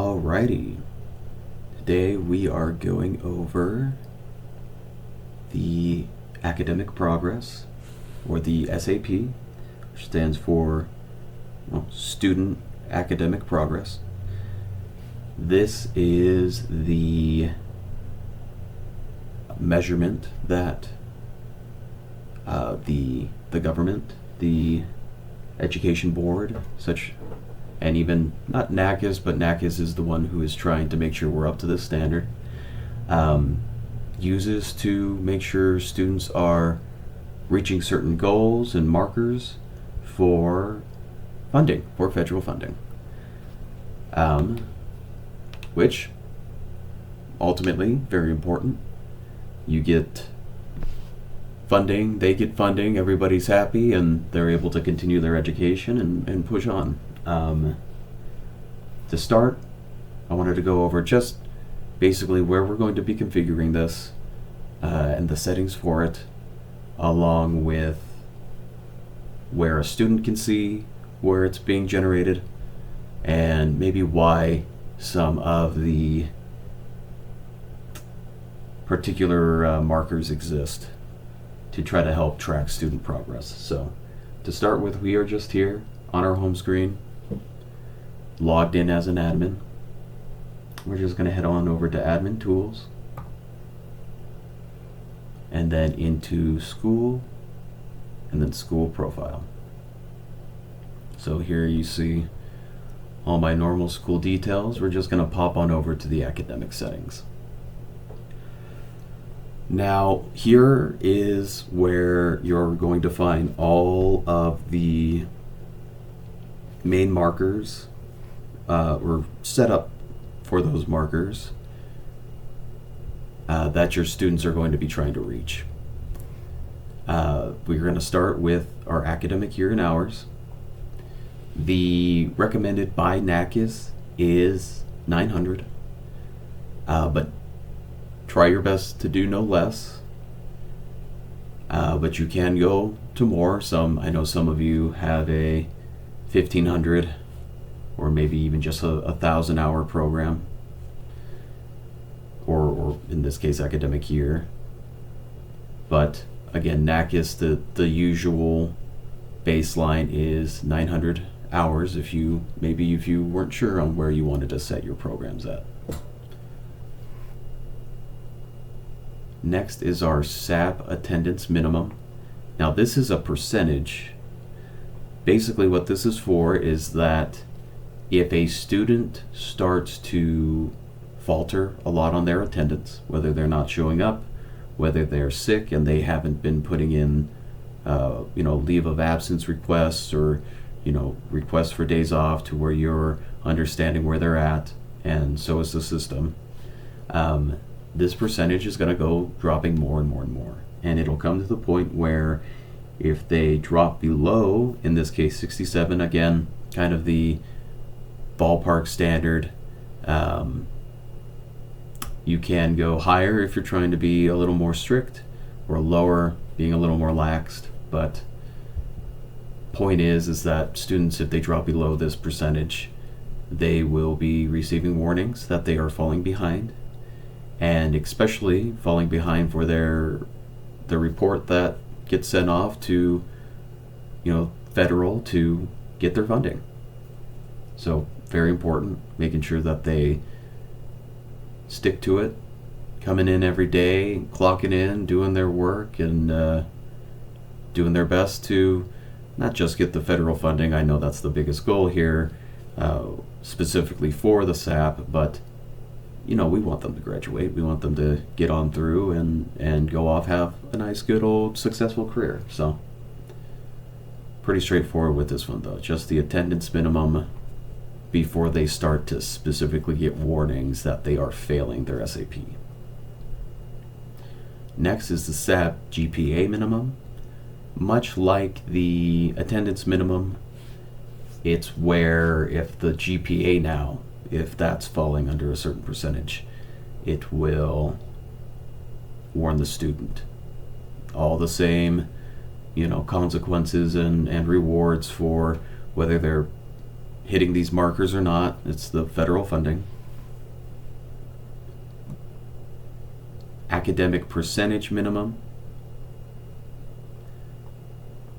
Alrighty, today we are going over the academic progress, or the SAP, which stands for Student Academic Progress. This is the measurement that the government, the education board, and even not NACIS, but NACIS is the one who is trying to make sure we're up to this standard, uses to make sure students are reaching certain goals and markers for funding, for federal funding, which ultimately, very important. You get funding, they get funding, everybody's happy, and they're able to continue their education and push on. To start, I wanted to go over just basically where we're going to be configuring this and the settings for it, along with where a student can see where it's being generated, and maybe why some of the particular markers exist to try to help track student progress. So to start with, we are just here on our home screen, logged in as an admin. We're just going to head on over to admin tools and then into school and then school profile. So here you see all my normal school details. We're just going to pop on over to the academic settings. Now, here is where you're going to find all of the main markers, or set up for those markers that your students are going to be trying to reach. We're going to start with our academic year in hours. The recommended by NACIS is 900, but try your best to do no less, but you can go to more. I know some of you have a 1500 or maybe even just a 1,000-hour program, or in this case academic year. But again, NACIS, the usual baseline is 900 hours if you weren't sure on where you wanted to set your programs at. Next is our SAP attendance minimum. Now this is a percentage. Basically what this is for is that if a student starts to falter a lot on their attendance, whether they're not showing up, whether they're sick and they haven't been putting in leave of absence requests, or requests for days off, to where you're understanding where they're at, and so is the system, this percentage is going to go dropping more and more and more. And it'll come to the point where if they drop below, in this case 67, again, kind of the ballpark standard, you can go higher if you're trying to be a little more strict, or lower, being a little more laxed. But point is that students, if they drop below this percentage, they will be receiving warnings that they are falling behind, and especially falling behind for the report that gets sent off to federal to get their funding. So very important, making sure that they stick to it, coming in every day, clocking in, doing their work, and doing their best to not just get the federal funding. I know that's the biggest goal here, specifically for the SAP, but we want them to graduate. We want them to get on through and go off, have a nice, good old successful career. So pretty straightforward with this one, though. Just the attendance minimum before they start to specifically get warnings that they are failing their SAP. Next is the SAP GPA minimum. Much like the attendance minimum, it's where if the GPA now, if that's falling under a certain percentage, it will warn the student. All the same, consequences and rewards for whether they're hitting these markers or not. It's the federal funding. Academic percentage minimum.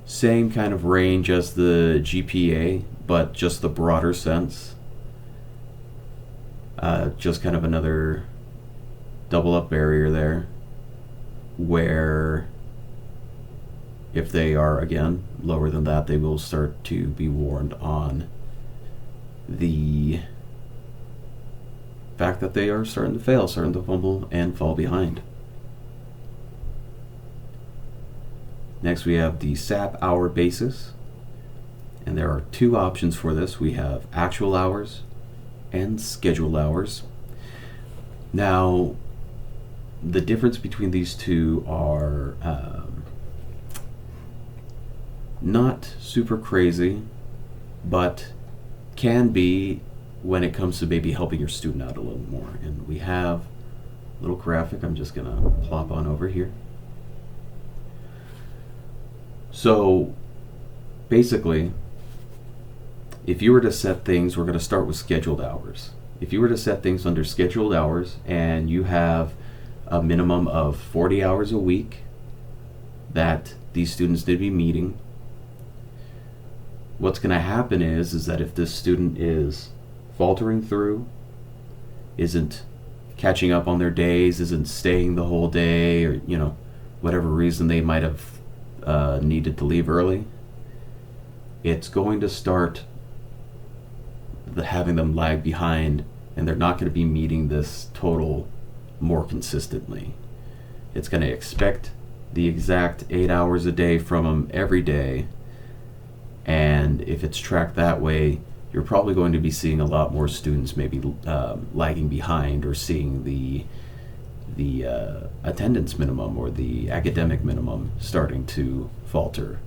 Same kind of range as the GPA, but just the broader sense. Just kind of another double up barrier there, where if they are, again, lower than that, they will start to be warned on the fact that they are starting to fail, starting to fumble, and fall behind. Next, we have the SAP hour basis, and there are two options for this. We have actual hours and scheduled hours. Now, the difference between these two are not super crazy, but can be when it comes to maybe helping your student out a little more. And we have a little graphic I'm just gonna plop on over here. So basically, if you were to set things, we're going to start with scheduled hours. If you were to set things under scheduled hours and you have a minimum of 40 hours a week that these students need to be meeting, what's going to happen is that if this student is faltering through, isn't catching up on their days, isn't staying the whole day, or whatever reason they might have needed to leave early, it's going to start having them lag behind, and they're not going to be meeting this total more consistently. It's going to expect the exact 8 hours a day from them every day, and if it's tracked that way, you're probably going to be seeing a lot more students maybe lagging behind, or seeing the attendance minimum or the academic minimum starting to falter.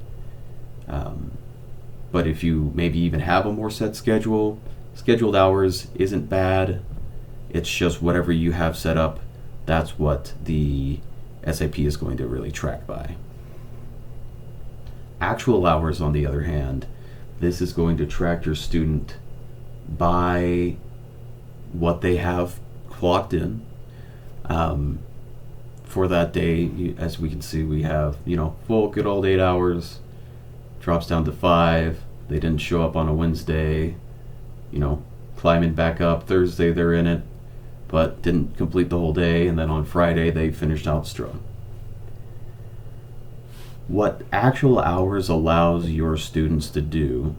But if you maybe even have a more set schedule, scheduled hours isn't bad. It's just whatever you have set up, that's what the SAP is going to really track by. Actual hours, on the other hand, this is going to track your student by what they have clocked in. For that day, as we can see, we have, full good old 8 hours, drops down to 5. They didn't show up on a Wednesday, climbing back up. Thursday they're in it, but didn't complete the whole day, and then on Friday they finished out strong. What actual hours allows your students to do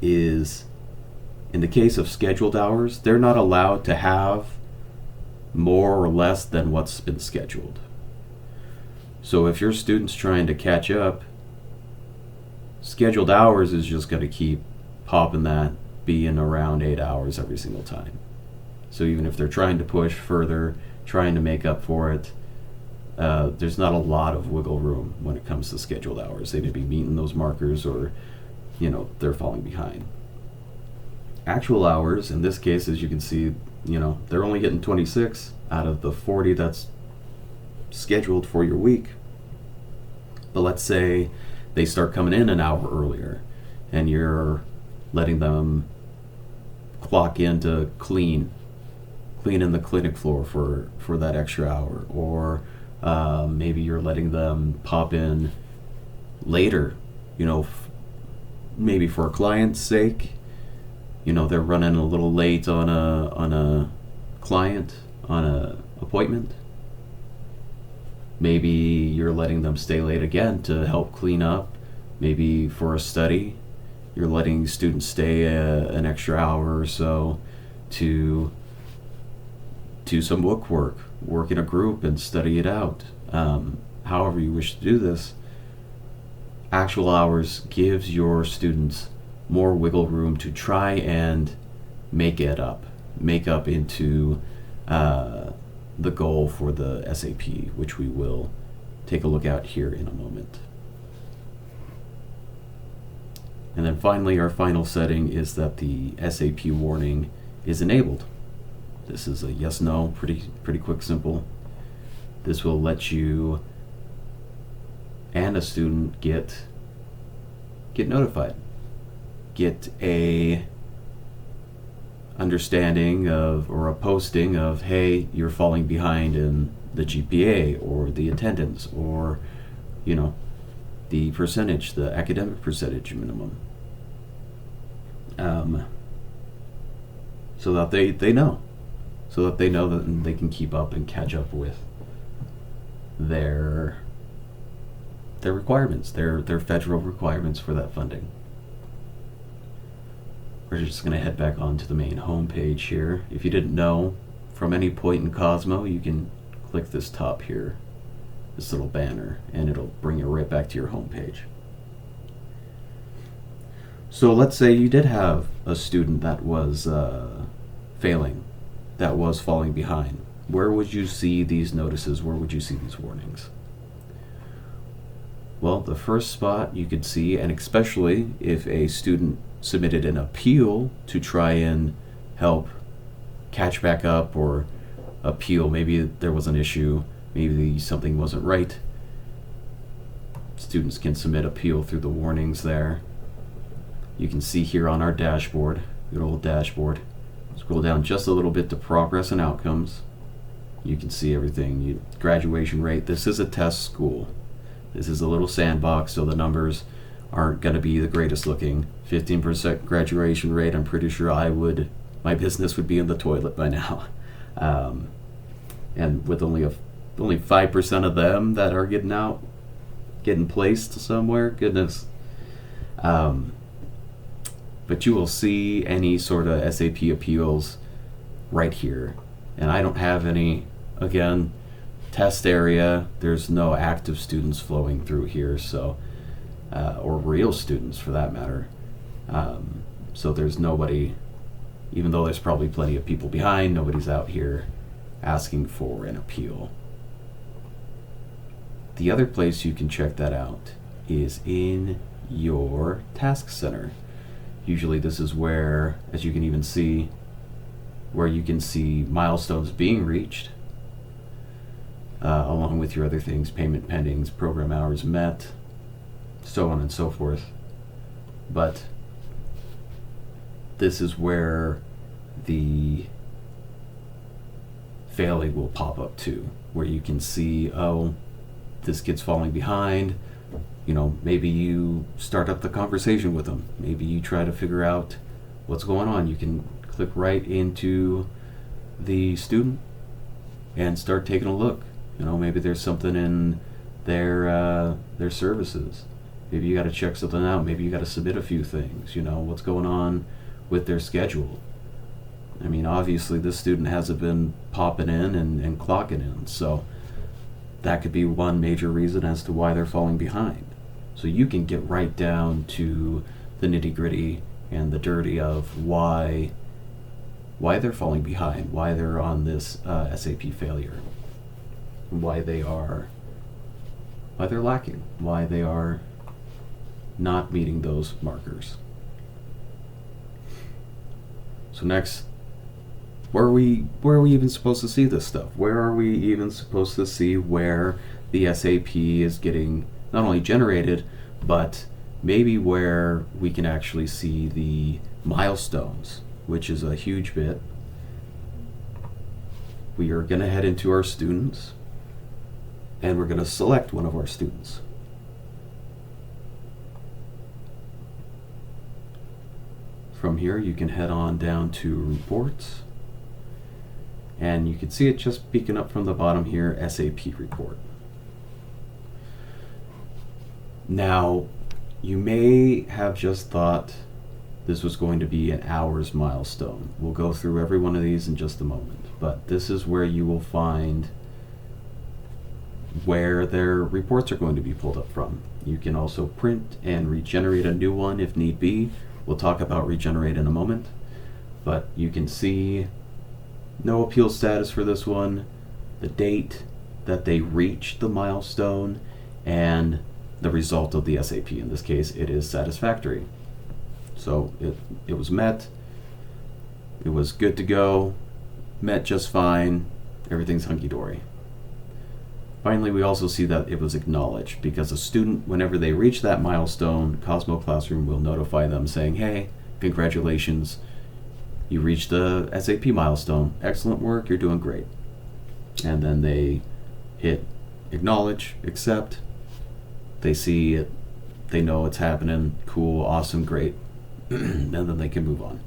is, in the case of scheduled hours, they're not allowed to have more or less than what's been scheduled. So if your student's trying to catch up, scheduled hours is just going to keep popping that, being around 8 hours every single time. So even if they're trying to push further, trying to make up for it, there's not a lot of wiggle room when it comes to scheduled hours. They need to be meeting those markers, or they're falling behind. Actual hours, in this case, as you can see, they're only getting 26 out of the 40 that's scheduled for your week. But let's say they start coming in an hour earlier, and you're letting them clock in to clean in the clinic floor for that extra hour, or maybe you're letting them pop in later, maybe for a client's sake. They're running a little late on a client, on a appointment. Maybe you're letting them stay late again to help clean up. Maybe for a study, you're letting students stay an extra hour or so to do some book work in a group and study it out. However you wish to do this, actual hours gives your students more wiggle room to try and make up into the goal for the SAP, which we will take a look at here in a moment. And then finally, our final setting is that the SAP warning is enabled. This is a yes, no, pretty quick, simple. This will let you and a student get notified get a understanding of, or a posting of, hey, you're falling behind in the GPA or the attendance, or the percentage, the academic percentage minimum, so that they know that they can keep up and catch up with their requirements, their federal requirements for that funding. We're just going to head back onto the main home page here. If you didn't know, from any point in Cosmo, you can click this top here, this little banner, and it'll bring you right back to your home page. So let's say you did have a student that was failing, that was falling behind. Where would you see these notices? Where would you see these warnings? Well, the first spot you could see, and especially if a student submitted an appeal to try and help catch back up, or appeal, maybe there was an issue, maybe something wasn't right, students can submit appeal through the warnings there. You can see here on our dashboard, good old dashboard, scroll down just a little bit to progress and outcomes. You can see everything. Graduation rate, this is a test school. This is a little sandbox, so the numbers aren't going to be the greatest looking. 15% graduation rate, I'm pretty sure my business would be in the toilet by now. And with only 5% of them that are getting placed somewhere, goodness. But you will see any sort of SAP appeals right here. And I don't have any, again, test area, there's no active students flowing through here, so or real students for that matter. So there's nobody, even though there's probably plenty of people behind, nobody's out here asking for an appeal. The other place you can check that out is in your task center. Usually this is where, as you can even see, where you can see milestones being reached, along with your other things, payment pendings, program hours met, so on and so forth. But this is where the failing will pop up too, where you can see, oh, this kid's falling behind. Maybe you start up the conversation with them. Maybe you try to figure out what's going on. You can click right into the student and start taking a look. Maybe there's something in their services. Maybe you got to check something out. Maybe you got to submit a few things. What's going on with their schedule. I mean, obviously this student hasn't been popping in and clocking in, so that could be one major reason as to why they're falling behind. So you can get right down to the nitty-gritty and the dirty of why they're falling behind, why they're on this SAP failure, why they're lacking, why they are not meeting those markers. So next, where are we even supposed to see this stuff? Where are we even supposed to see where the SAP is getting not only generated, but maybe where we can actually see the milestones, which is a huge bit. We are going to head into our students, and we're going to select one of our students. From here, you can head on down to reports, and you can see it just peeking up from the bottom here, SAP report. Now, you may have just thought this was going to be an hours milestone. We'll go through every one of these in just a moment, but this is where you will find where their reports are going to be pulled up from. You can also print and regenerate a new one if need be. We'll talk about regenerate in a moment, but you can see no appeal status for this one, the date that they reached the milestone, and the result of the SAP. In this case, it is satisfactory. So it was met, it was good to go, met just fine, everything's hunky-dory. Finally, we also see that it was acknowledged, because a student, whenever they reach that milestone, Cosmo Classroom will notify them saying, hey, congratulations, you reached the SAP milestone. Excellent work, you're doing great. And then they hit acknowledge, accept, they see it, they know it's happening, cool, awesome, great, and then they can move on.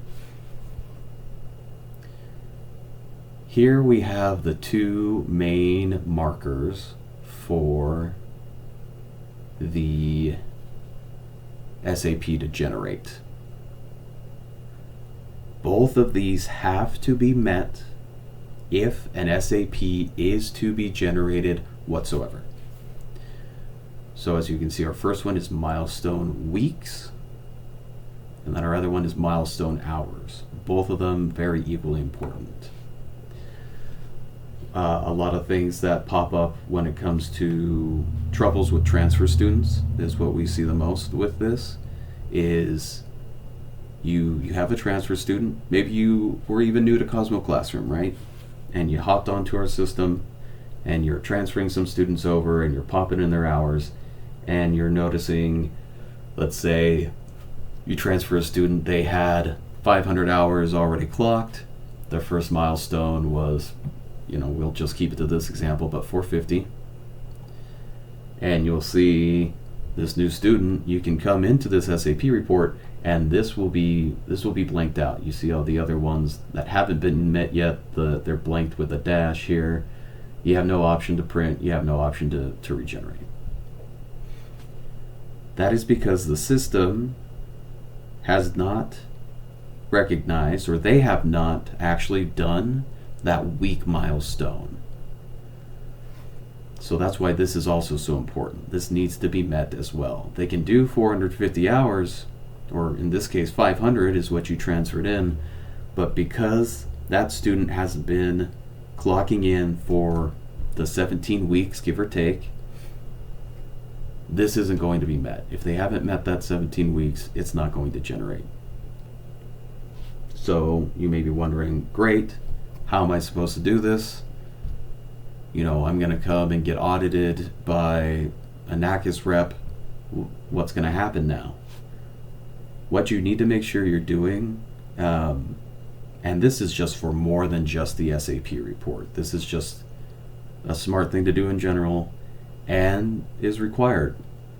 Here we have the two main markers for the SAP to generate. Both of these have to be met if an SAP is to be generated whatsoever. So as you can see, our first one is milestone weeks, and then our other one is milestone hours. Both of them very equally important. A lot of things that pop up when it comes to troubles with transfer students is what we see the most with this, is you have a transfer student. Maybe you were even new to Cosmo Classroom, right? And you hopped onto our system and you're transferring some students over and you're popping in their hours, and you're noticing, let's say you transfer a student, they had 500 hours already clocked. Their first milestone was, we'll just keep it to this example, but 450. And you'll see this new student, you can come into this SAP report and this will be blanked out. You see all the other ones that haven't been met yet, they're blanked with a dash here. You have no option to print, you have no option to regenerate. That is because the system has not recognized, or they have not actually done that week milestone. So that's why this is also so important. This needs to be met as well. They can do 450 hours, or in this case 500 is what you transferred in, but because that student hasn't been clocking in for the 17 weeks, give or take, this isn't going to be met. If they haven't met that 17 weeks, it's not going to generate. So you may be wondering, great, how am I supposed to do this? I'm going to come and get audited by a NACIS rep. What's going to happen now? What you need to make sure you're doing, and this is just for more than just the SAP report. This is just a smart thing to do in general and is required.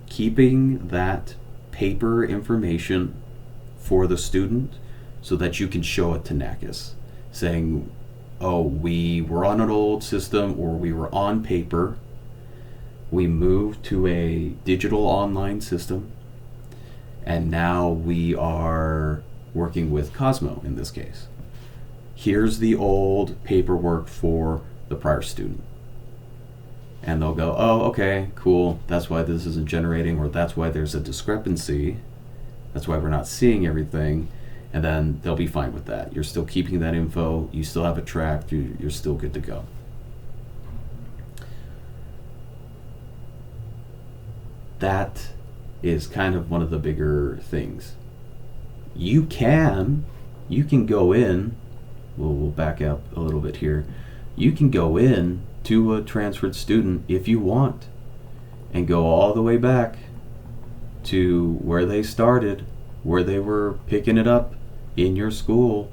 Keeping that paper information for the student so that you can show it to NACIS, saying, oh, we were on an old system, or we were on paper, we moved to a digital online system, and now we are working with Cosmo in this case. Here's the old paperwork for the prior student. And they'll go, oh, okay, cool, that's why this isn't generating, or that's why there's a discrepancy, that's why we're not seeing everything. And then they'll be fine with that. You're still keeping that info, you still have it tracked, you're still good to go. That is kind of one of the bigger things. You can go in, we'll back up a little bit here. You can go in to a transferred student if you want and go all the way back to where they started, where they were picking it up in your school.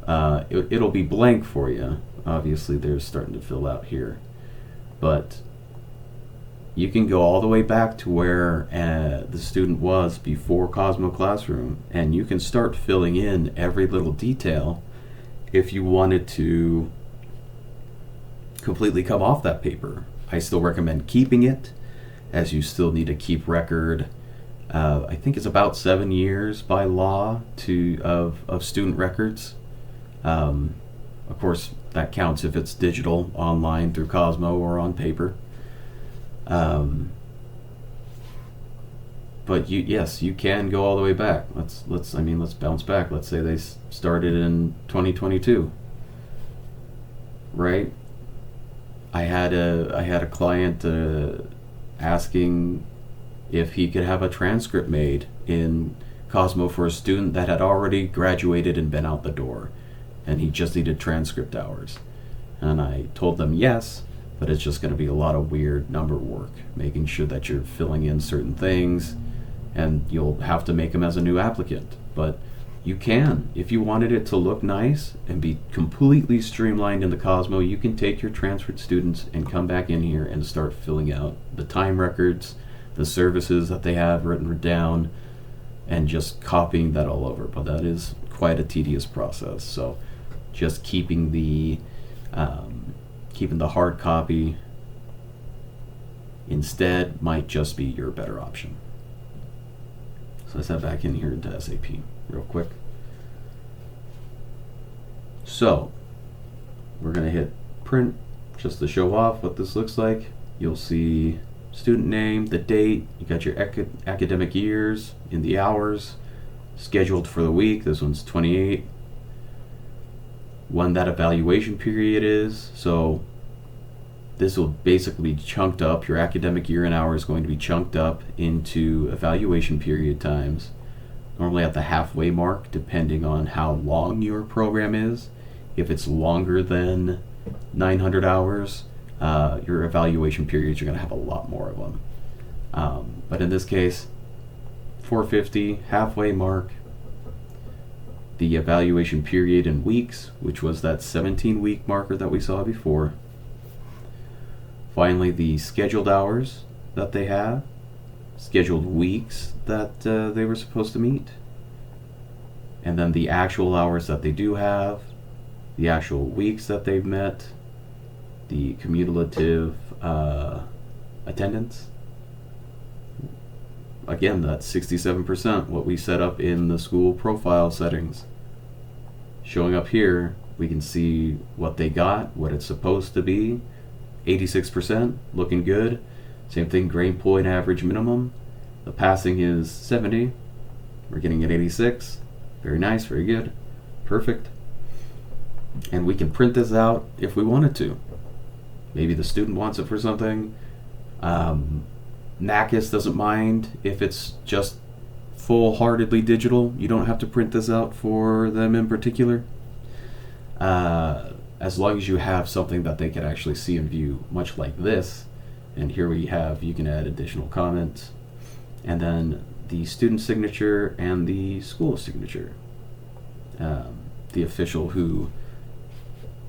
It'll be blank for you. Obviously they're starting to fill out here, but you can go all the way back to where the student was before Cosmo Classroom, and you can start filling in every little detail if you wanted to completely come off that paper. I still recommend keeping it, as you still need to keep record. I think it's about 7 years by law of student records. Of course, that counts if it's digital, online through Cosmo, or on paper. But you can go all the way back. Let's bounce back. Let's say they started in 2022, right? I had a client asking if he could have a transcript made in Cosmo for a student that had already graduated and been out the door, and he just needed transcript hours. And I told them yes, but it's just going to be a lot of weird number work, making sure that you're filling in certain things, and you'll have to make them as a new applicant. But you can, if you wanted it to look nice and be completely streamlined in the Cosmo, you can take your transferred students and come back in here and start filling out the time records, the services that they have written down, and just copying that all over. But that is quite a tedious process. So just keeping the hard copy instead might just be your better option. So let's head back in here into SAP real quick. So we're going to hit print just to show off what this looks like. You'll see student name, the date, you got your academic years in the hours, scheduled for the week. This one's 28. When that evaluation period is. So this will basically be chunked up. Your academic year in hours is going to be chunked up into evaluation period times, normally at the halfway mark, depending on how long your program is. If it's longer than 900 hours, your evaluation periods, you're going to have a lot more of them. But in this case, 450, halfway mark, the evaluation period in weeks, which was that 17-week marker that we saw before. Finally, the scheduled hours that they have, scheduled weeks that they were supposed to meet, and then the actual hours that they do have, the actual weeks that they've met, the cumulative attendance. Again, that's 67%, what we set up in the school profile settings. Showing up here, we can see what they got, what it's supposed to be. 86%, looking good. Same thing, grade point average minimum. The passing is 70. We're getting at 86. Very nice, very good. Perfect. And we can print this out if we wanted to. Maybe the student wants it for something. NACIS doesn't mind if it's just full-heartedly digital. You don't have to print this out for them in particular. As long as you have something that they can actually see and view, much like this. And here we have, you can add additional comments. And then the student signature and the school signature. The official who,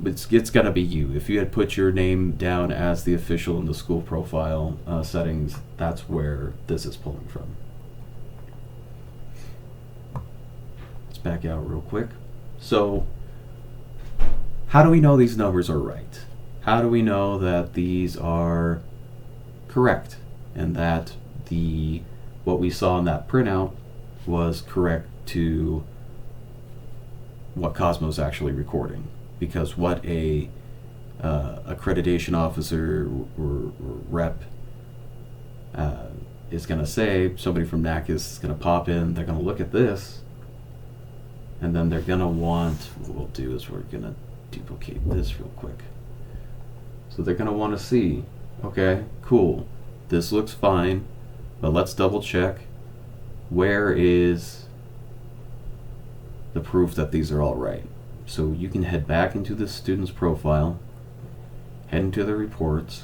it's got to be you. If you had put your name down as the official in the school profile settings, that's where this is pulling from. Let's back out real quick. So, how do we know these numbers are right? How do we know that these are correct and that what we saw in that printout was correct to what Cosmo's actually recording? Because what a accreditation officer or rep is going to say, somebody from NACIS is going to pop in, they're going to look at this, and then they're going to want, what we'll do is we're going to duplicate this real quick. So they're going to want to see, okay, cool, this looks fine, but let's double check. Where is the proof that these are all right? So you can head back into the student's profile, head into the reports,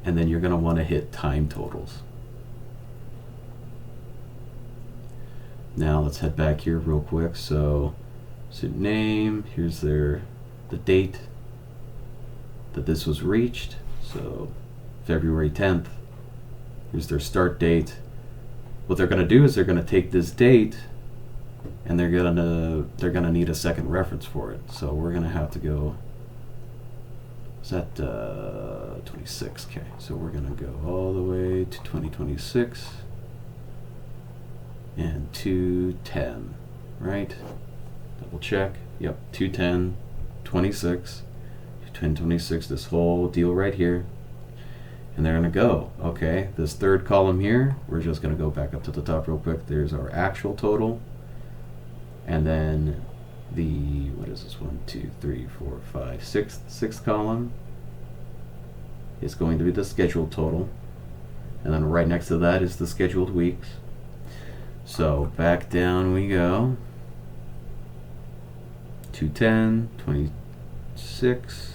and then you're going to want to hit time totals. Now let's head back here real quick. So student name, here's the date that this was reached. So February 10th. Here's their start date. What they're going to do is they're going to take this date and they're gonna need a second reference for it. So we're gonna have to go. Is that 26? Okay, so we're gonna go all the way to 2026 and 210, right? Double check. Yep, 210, 26, 210, this whole deal right here. And they're gonna go, okay, this third column here, we're just gonna go back up to the top real quick. There's our actual total. And then the, what is this, 1, 2, 3, 4, 5, sixth column is going to be the scheduled total. And then right next to that is the scheduled weeks. So back down we go. 210, 26,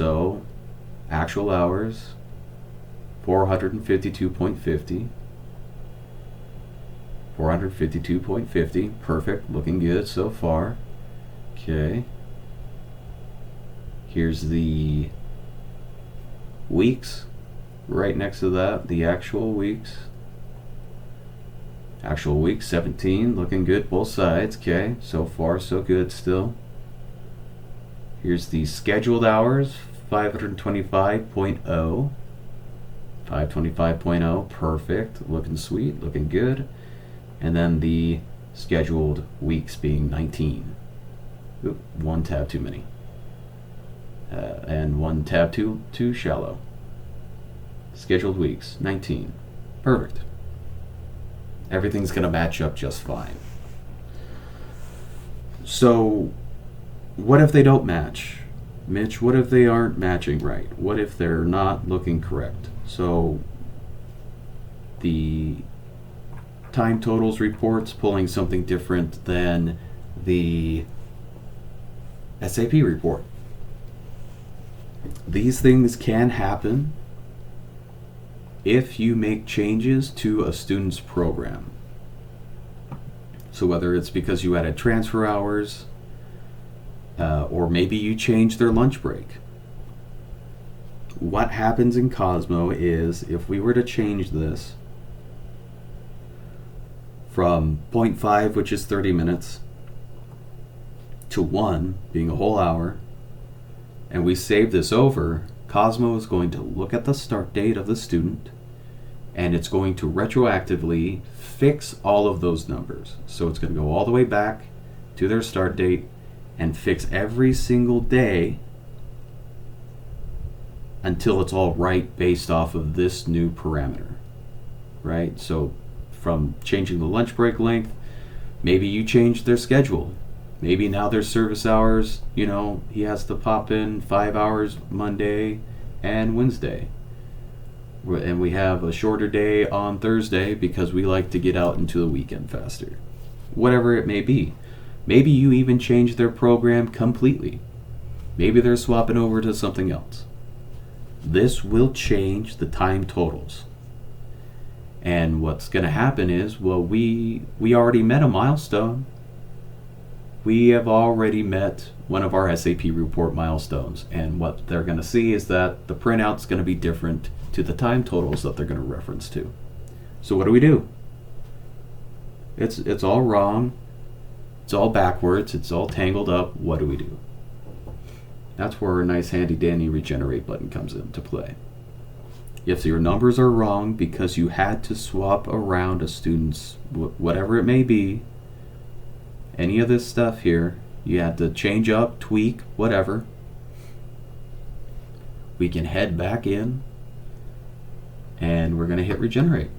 So actual hours, 452.50. 452.50. Perfect. Looking good so far. Okay. Here's the weeks. Right next to that, the actual weeks. Actual week 17. Looking good both sides. Okay. So far, so good still. Here's the scheduled hours. 525.0. 525.0. Perfect. Looking sweet. Looking good. And then the scheduled weeks being 19. Oop, one tab too many. And one tab too shallow. Scheduled weeks, 19. Perfect. Everything's going to match up just fine. So, what if they don't match? Mitch, what if they aren't matching right? What if they're not looking correct? So, the time totals report's pulling something different than the SAP report. These things can happen if you make changes to a student's program. So whether it's because you added transfer hours, or maybe you changed their lunch break. What happens in Cosmo is if we were to change this from 0.5, which is 30 minutes, to 1, being a whole hour, and we save this over, Cosmo is going to look at the start date of the student, and it's going to retroactively fix all of those numbers. So it's going to go all the way back to their start date and fix every single day until it's all right based off of this new parameter, right? So from changing the lunch break length, maybe you changed their schedule. Maybe now their service hours, he has to pop in 5 hours Monday and Wednesday. And we have a shorter day on Thursday because we like to get out into the weekend faster. Whatever it may be. Maybe you even change their program completely. Maybe they're swapping over to something else. This will change the time totals. And what's going to happen is, we already met a milestone. We have already met one of our SAP report milestones. And what they're going to see is that the printout's going to be different to the time totals that they're going to reference to. So what do? It's all wrong. It's all backwards. It's all tangled up. What do we do? That's where our nice handy dandy regenerate button comes into play. If your numbers are wrong because you had to swap around a student's, whatever it may be, any of this stuff here, you had to change up, tweak, whatever, we can head back in and we're going to hit regenerate.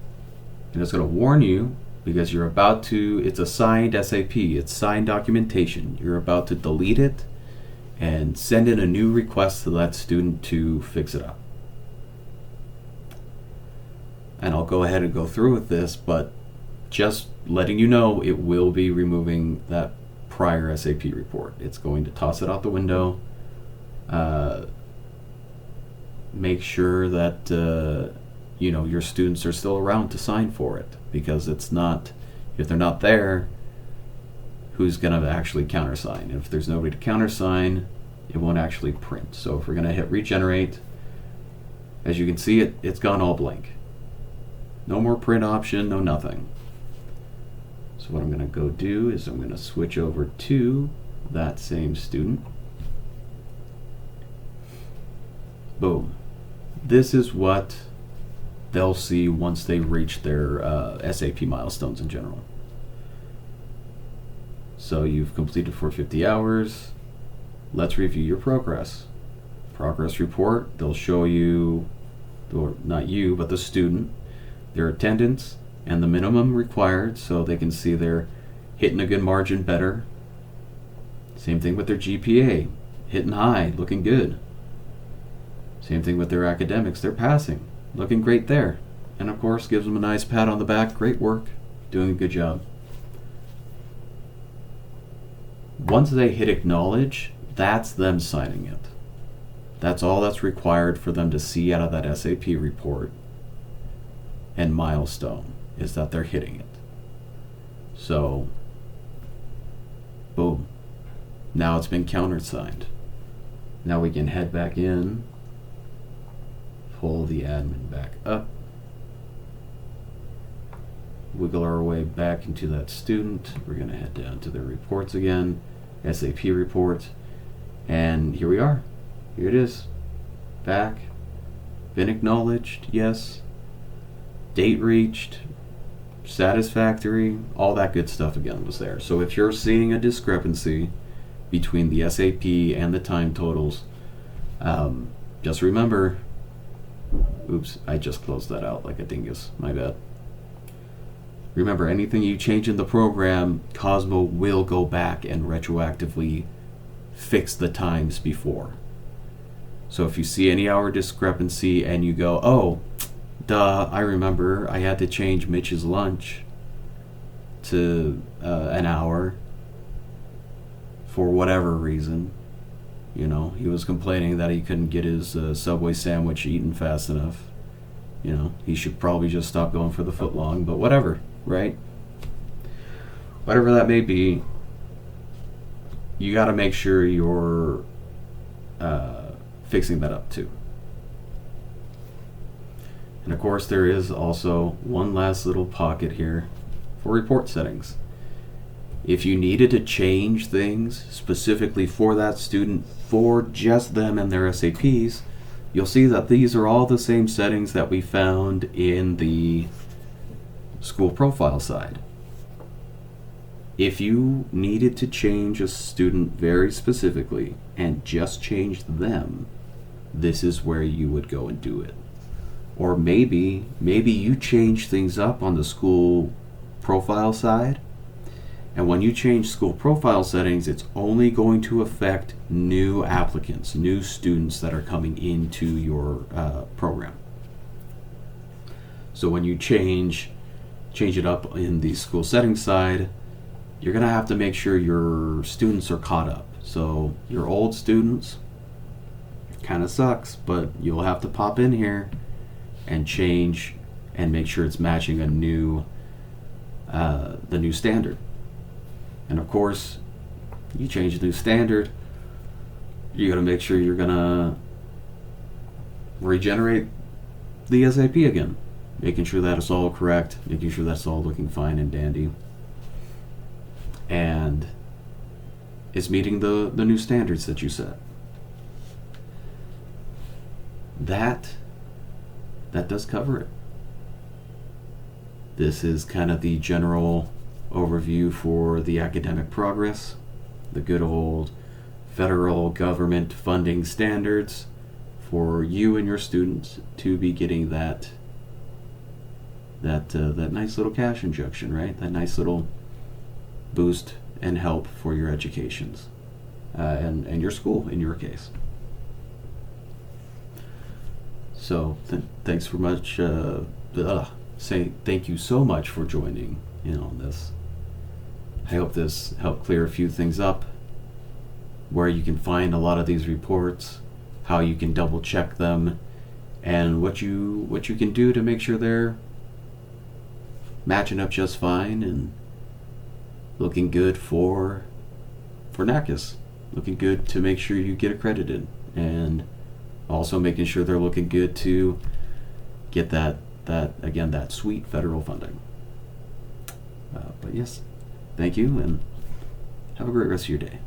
And it's going to warn you because you're about to, it's a signed SAP, it's signed documentation. You're about to delete it and send in a new request to that student to fix it up. And I'll go ahead and go through with this, but just letting you know, it will be removing that prior SAP report. It's going to toss it out the window. Make sure that your students are still around to sign for it, because it's not, if they're not there, who's going to actually countersign? And if there's nobody to countersign, it won't actually print. So if we're going to hit regenerate, as you can see, it's gone all blank. No more print option, no nothing. So what I'm going to go do is I'm going to switch over to that same student. Boom. This is what they'll see once they reach their SAP milestones in general. So you've completed 450 hours. Let's review your progress. Progress report, they'll show you, or not you, but the student, their attendance and the minimum required, so they can see they're hitting a good margin better. Same thing with their GPA, hitting high, looking good. Same thing with their academics, they're passing, looking great there. And of course, gives them a nice pat on the back, great work, doing a good job. Once they hit acknowledge, that's them signing it. That's all that's required for them to see out of that SAP report and milestone, is that they're hitting it. So, boom. Now it's been countersigned. Now we can head back in, pull the admin back up, wiggle our way back into that student. We're going to head down to their reports again, SAP report, and here we are. Here it is. Back. Been acknowledged, yes. Date reached, satisfactory, all that good stuff again was there. So if you're seeing a discrepancy between the SAP and the time totals, just remember, oops, I just closed that out like a dingus, my bad. Remember, anything you change in the program, Cosmo will go back and retroactively fix the times before. So if you see any hour discrepancy and you go, oh, duh, I remember I had to change Mitch's lunch to an hour for whatever reason. You know, he was complaining that he couldn't get his Subway sandwich eaten fast enough. You know, he should probably just stop going for the footlong, but whatever, right? Whatever that may be, you got to make sure you're fixing that up too. And of course, there is also one last little pocket here for report settings. If you needed to change things specifically for that student, for just them and their SAPs, you'll see that these are all the same settings that we found in the school profile side. If you needed to change a student very specifically and just change them, this is where you would go and do it. Or maybe you change things up on the school profile side, and when you change school profile settings, it's only going to affect new applicants, new students that are coming into your program. So when you change it up in the school settings side, you're going to have to make sure your students are caught up. So your old students, kind of sucks, but you'll have to pop in here and change and make sure it's matching a new the new standard. And of course, you change the new standard, you got to make sure you're gonna regenerate the SAP again, making sure that it's all correct, making sure that's all looking fine and dandy, and is meeting the new standards that you set. That does cover it. This is kind of the general overview for the academic progress, the good old federal government funding standards for you and your students to be getting that nice little cash injection, right? That nice little boost and help for your educations and your school in your case. So thanks for much. Say thank you so much for joining in on this. I hope this helped clear a few things up, where you can find a lot of these reports, how you can double check them, and what you can do to make sure they're matching up just fine and looking good for NACIS, looking good to make sure you get accredited, and also making sure they're looking good to get that sweet federal funding. But yes, thank you, and have a great rest of your day.